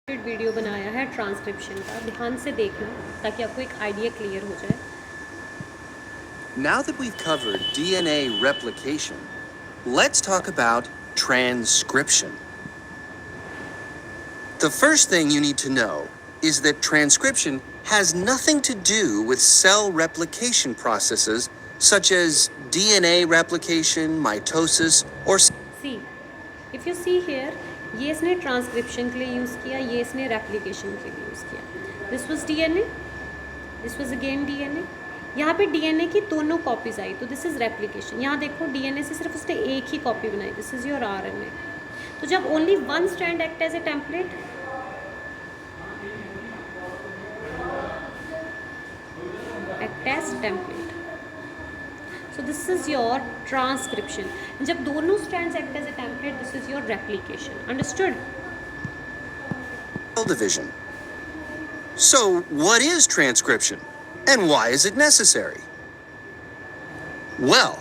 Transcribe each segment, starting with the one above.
Video बनाया है transcription का, ध्यान से देखना ताकि आपको एक आइडिया क्लियर हो जाए. Now that we've covered DNA replication, let's talk about transcription. The first thing you need to know is that transcription has nothing to do with cell replication processes such as DNA replication, mitosis, or see if you see here, ये इसने transcription के लिए use किया, ये इसने replication के लिए use किया. This was DNA, this was again DNA. यहाँ पे डीएनए की दोनों कॉपीज आई, तो दिस इज़ रेप्लिकेशन. यहाँ देखो डीएनए से सिर्फ उसने एक ही कॉपी बनाई, दिस इज़ योर आरएनए. तो जब only one strand act as a template, act as template, so this is your transcription. जब दोनों strands act as a template, this is your replication. Understood? cell division. So, what is transcription and why is it necessary? Well,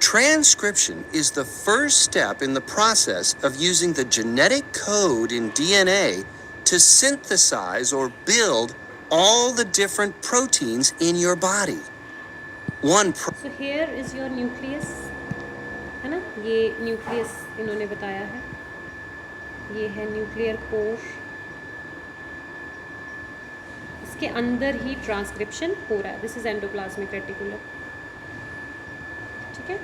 transcription is the first step in the process of using the genetic code in DNA to synthesize or build all the different proteins in your body. So here is your nucleus, है ना? ये nucleus इन्होंने बताया है, ये है nuclear core. इसके अंदर ही ट्रांसक्रिप्शन हो रहा है. This is endoplasmic reticulum. ठीक है.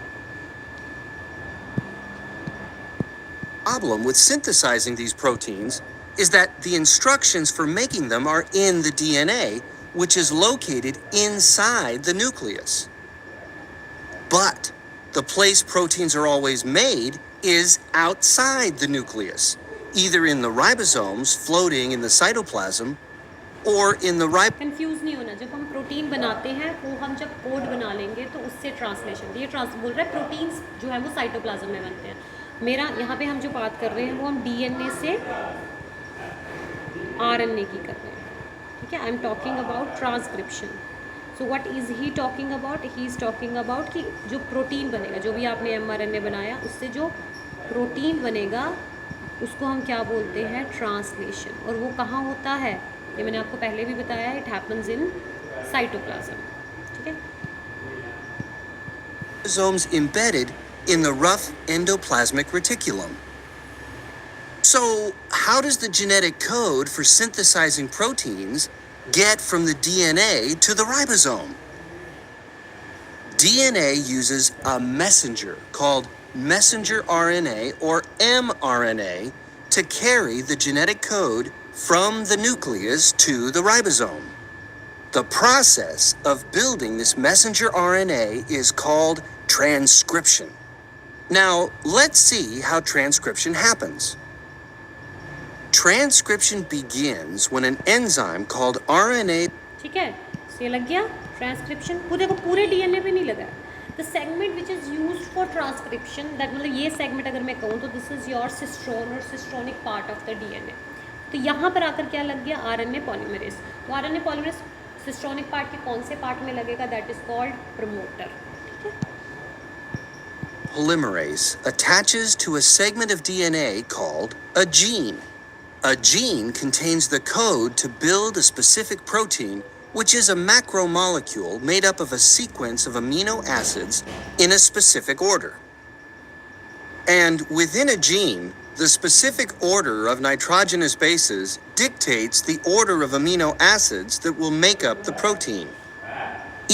Problem with synthesizing these proteins is that the instructions for making them are in the DNA, which is located inside the nucleus. But the place proteins are always made is outside the nucleus, either in the ribosomes floating in the cytoplasm or in the confuse नहीं होना. जब हम protein बनाते हैं वो हम जब code बना लेंगे तो उससे ट्रांसलेशन, ये बोल रहा है प्रोटीन्स जो है वो साइटोप्लाज्म में बनते हैं. मेरा यहाँ पे हम जो बात कर रहे हैं वो हम डीएनए से आरएनए की कर रहे हैं. ठीक है. I am talking about transcription. So what is he talking about? He is talking about कि जो प्रोटीन बनेगा, जो भी आपने एमआरएनए बनाया, उससे जो प्रोटीन बनेगा उसको हम क्या बोलते हैं? ट्रांसलेशन. और वो कहाँ होता है? ये मैंने आपको पहले भी बताया, इट हैपन्स इन साइटोप्लाज्म. ठीक है. ribosomes embedded in the rough endoplasmic reticulum. So, how does the genetic code for synthesizing proteins get from the DNA to the ribosome? DNA uses a messenger called messenger RNA or mRNA to carry the genetic code from the nucleus to the ribosome. The process of building this messenger RNA is called transcription. Now, let's see how transcription happens. Transcription begins when an enzyme called RNA. ठीक है. so ये लग गया transcription. वो देखो पूरे DNA पे नहीं लगा. The segment which is used for transcription, that मतलब ये सेगमेंट अगर मैं कहूँ तो दिस इज़ योर सिस्ट्रोन और सिस्ट्रोनिक पार्ट ऑफ द डीएनए. तो यहाँ पर आकर क्या लग गया? RNA polymerase. तो आरएनए पॉलीमरेज सिस्ट्रोनिक पार्ट के कौन से पार्ट में लगेगा? That is called promoter. ठीक है. Polymerase attaches to a segment of DNA called a gene. A gene contains the code to build a specific protein, which is a macromolecule made up of a sequence of amino acids in a specific order. And within a gene, the specific order of nitrogenous bases dictates the order of amino acids that will make up the protein.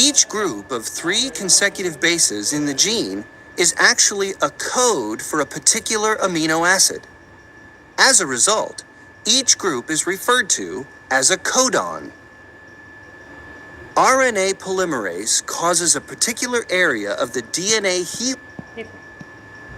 Each group of 3 consecutive bases in the gene is actually a code for a particular amino acid. As a result, each group is referred to as a codon. RNA polymerase causes a particular area of the DNA देखो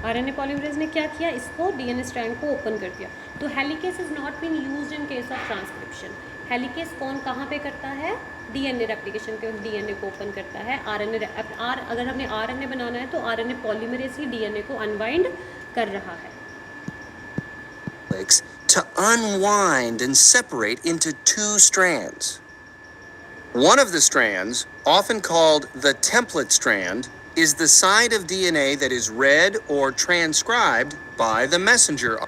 RNA polymerase ने क्या किया? इसको DNA strand को open कर दिया. तो helicase is not been used in case of transcription. Helicase कौन कहाँ पे करता है? डीएनए रेप्लिकेशन के डीएनए को ओपन करता है. आरएनए अगर हमने आरएनए बनाना है तो आरएनए पॉलीमरेज ही डीएनए को अनवाइंड कर रहा है. to unwind and separate into 2 strands. One of the strands, often called the template strand, is the side of DNA that is read or transcribed by the messenger.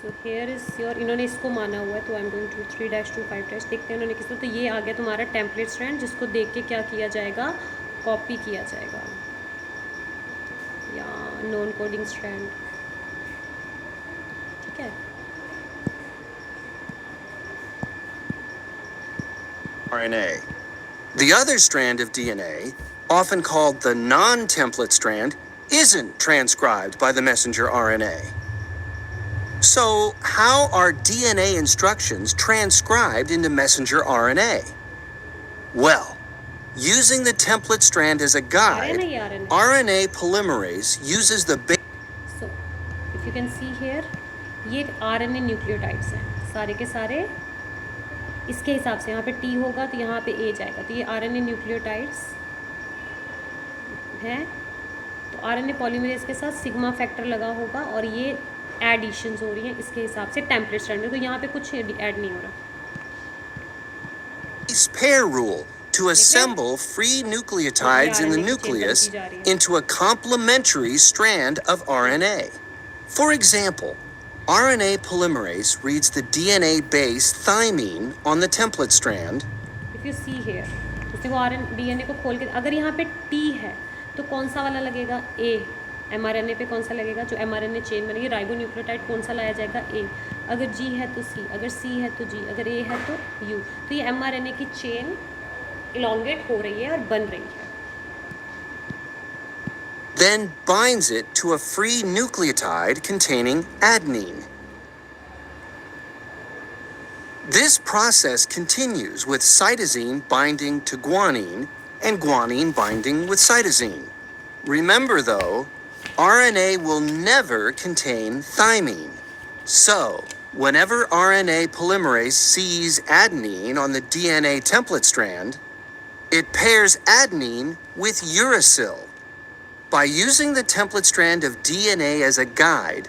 So here is your, इन्होंने इसको माना हुआ है, तो I am going to 3-2 5 देखते हैं उन्होंने किसको। तो ये आ गया तुम्हारा टेम्पलेट स्ट्रैंड, जिसको देख के क्या किया जाएगा, कॉपी किया जाएगा, या नॉन कोडिंग स्ट्रैंड, ठीक है। RNA. The other strand of DNA, often called the non-template strand, isn't transcribed by the messenger RNA. So, how are DNA instructions transcribed into messenger RNA? Well, using the template strand as a guide, RNA polymerase uses the so if you can see here, ये RNA nucleotides हैं सारे के सारे, इसके हिसाब से यहाँ पे T होगा तो यहाँ पे A जाएगा, तो ये RNA न्यूक्लियोटाइड्स हैं। तो RNA पॉलीमरेज के साथ सिग्मा फैक्टर लगा होगा और ये एडिशंस हो रही हैं इसके हिसाब से टेम्पलेट स्ट्रैंड में, तो यहाँ पे कुछ ऐड नहीं हो रहा। base pair rule to assemble free nucleotides in the nucleus into a complementary strand of RNA. For example, RNA polymerase reads the DNA base thymine on the template strand. If you see here, तो वो DNA को खोल के, अगर यहाँ पे T है तो कौन सा वाला लगेगा, A। mRNA पे कौन सा लगेगा, जो mRNA चेन बनेगी, राइबोन्यूक्लियोटाइड कौन सा लाया जाएगा, A। अगर G है तो C, अगर C है तो G, अगर A है तो U। तो ये mRNA की चेन इलोंगेट हो रही है और बन रही है। Then binds it to a free nucleotide containing adenine. This process continues with cytosine binding to guanine and guanine binding with cytosine. Remember though, RNA will never contain thymine. So, whenever RNA polymerase sees adenine on the DNA template strand, it pairs adenine with uracil. By using the template strand of DNA as a guide,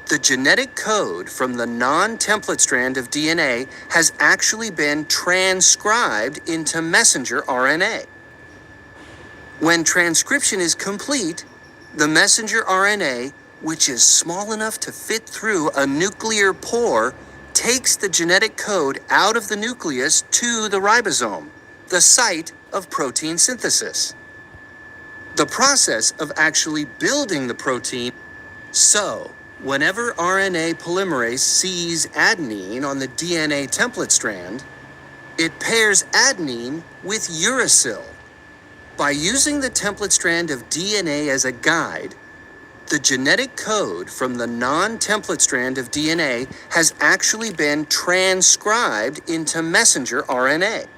the genetic code from the non-template strand of DNA has actually been transcribed into messenger RNA. When transcription is complete, the messenger RNA, which is small enough to fit through a nuclear pore, takes the genetic code out of the nucleus to the ribosome, the site of protein synthesis. The process of actually building the protein. So, whenever RNA polymerase sees adenine on the DNA template strand, it pairs adenine with uracil. By using the template strand of DNA as a guide, the genetic code from the non-template strand of DNA has actually been transcribed into messenger RNA.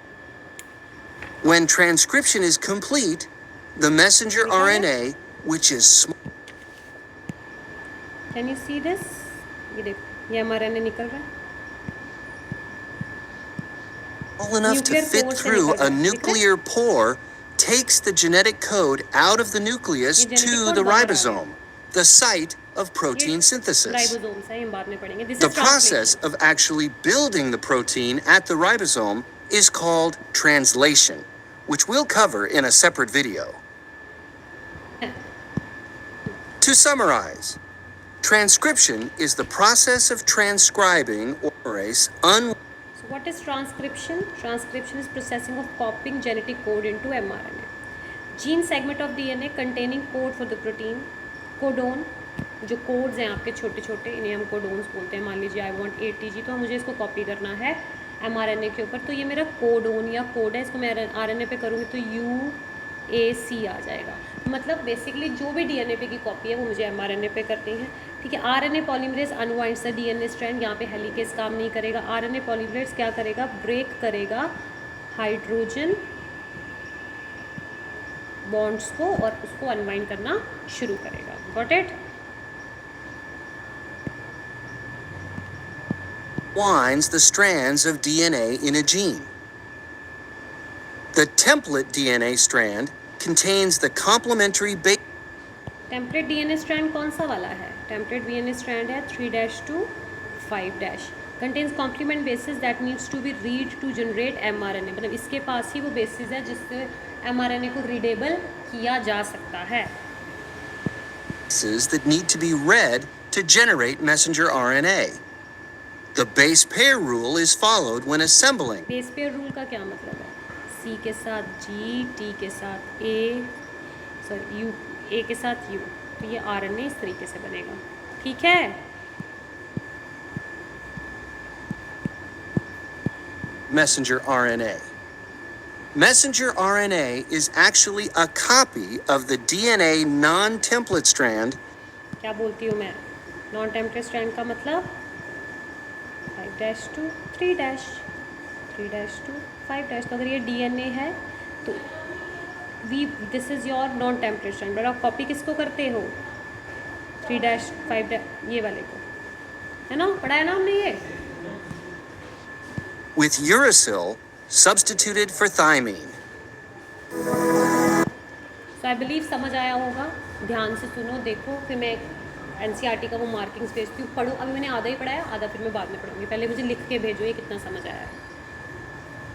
When transcription is complete, the messenger RNA, which is small. Can you see this? ये देखो, ये mRNA निकल रहा है, Small enough to fit through a nuclear pore, takes the genetic code out of the nucleus to the ribosome, the site of protein synthesis. The process of actually building the protein at the ribosome is called translation, which we'll cover in a separate video. To summarize, transcription is the process of transcribing polymerase So what is transcription? Transcription is processing of copying genetic code into mRNA. Gene segment of DNA containing code for the protein. Codon, जो codes हैं आपके छोटे छोटे, इन्हें हम codons बोलते हैं। मान लीजिए आई वांट ATG, तो मुझे इसको कॉपी करना है mRNA के ऊपर, तो ये मेरा कोडोन या कोड है, इसको मैं RNA पे करूँगी तो UAC आ जाएगा। मतलब बेसिकली जो भी DNA पे की कॉपी है वो मुझे mRNA पे करती हैं, ठीक है। RNA polymerase unwinds the DNA strand, यहाँ पे हेलिकेज काम नहीं करेगा। RNA पॉलीमरेज क्या करेगा, ब्रेक करेगा हाइड्रोजन बॉन्ड्स को और उसको अनवाइंड करना शुरू करेगा। Got it? winds the strands of DNA in a gene. The template DNA strand contains the complementary base. Template DNA strand कौन सा वाला है? टेम्पलेट DNA स्ट्रैंड है 3' to 5', contains complement bases that needs to be read to generate mRNA। मतलब इसके पास ही वो basis है जिससे mRNA को रीडेबल किया जा सकता है। That need to be read to generate messenger RNA. The base pair rule is followed when assembling. Base pair rule का क्या मतलब है? सी के साथ जी, टी के साथ ए, सॉरी यू, ए के साथ यू, तो ये आरएनए इस तरीके से बनेगा, ठीक है? Messenger RNA. Messenger RNA is actually a copy of the DNA non-template strand. क्या बोलती हूँ मैं? नॉन टेम्पलेट स्ट्रैंड का मतलब 5' to 3', 3' to 5'। तो अगर ये डीएनए है तो this is your non template strand, but आप कॉपी किसको करते हो? 3', 5', ये वाले को, है ना? पढ़ा है ना हमने ये? With uracil substituted for thymine. So I believe समझ आया होगा। ध्यान से सुनो, देखो, फिर मैं एनसीईआरटी का वो मार्किंग्स भेजती हूँ, पढ़ो। अभी मैंने आधा ही पढ़ाया, आधा फिर मैं बाद में पढ़ूंगी। पहले मुझे लिख के भेजो ये कितना समझ आया है।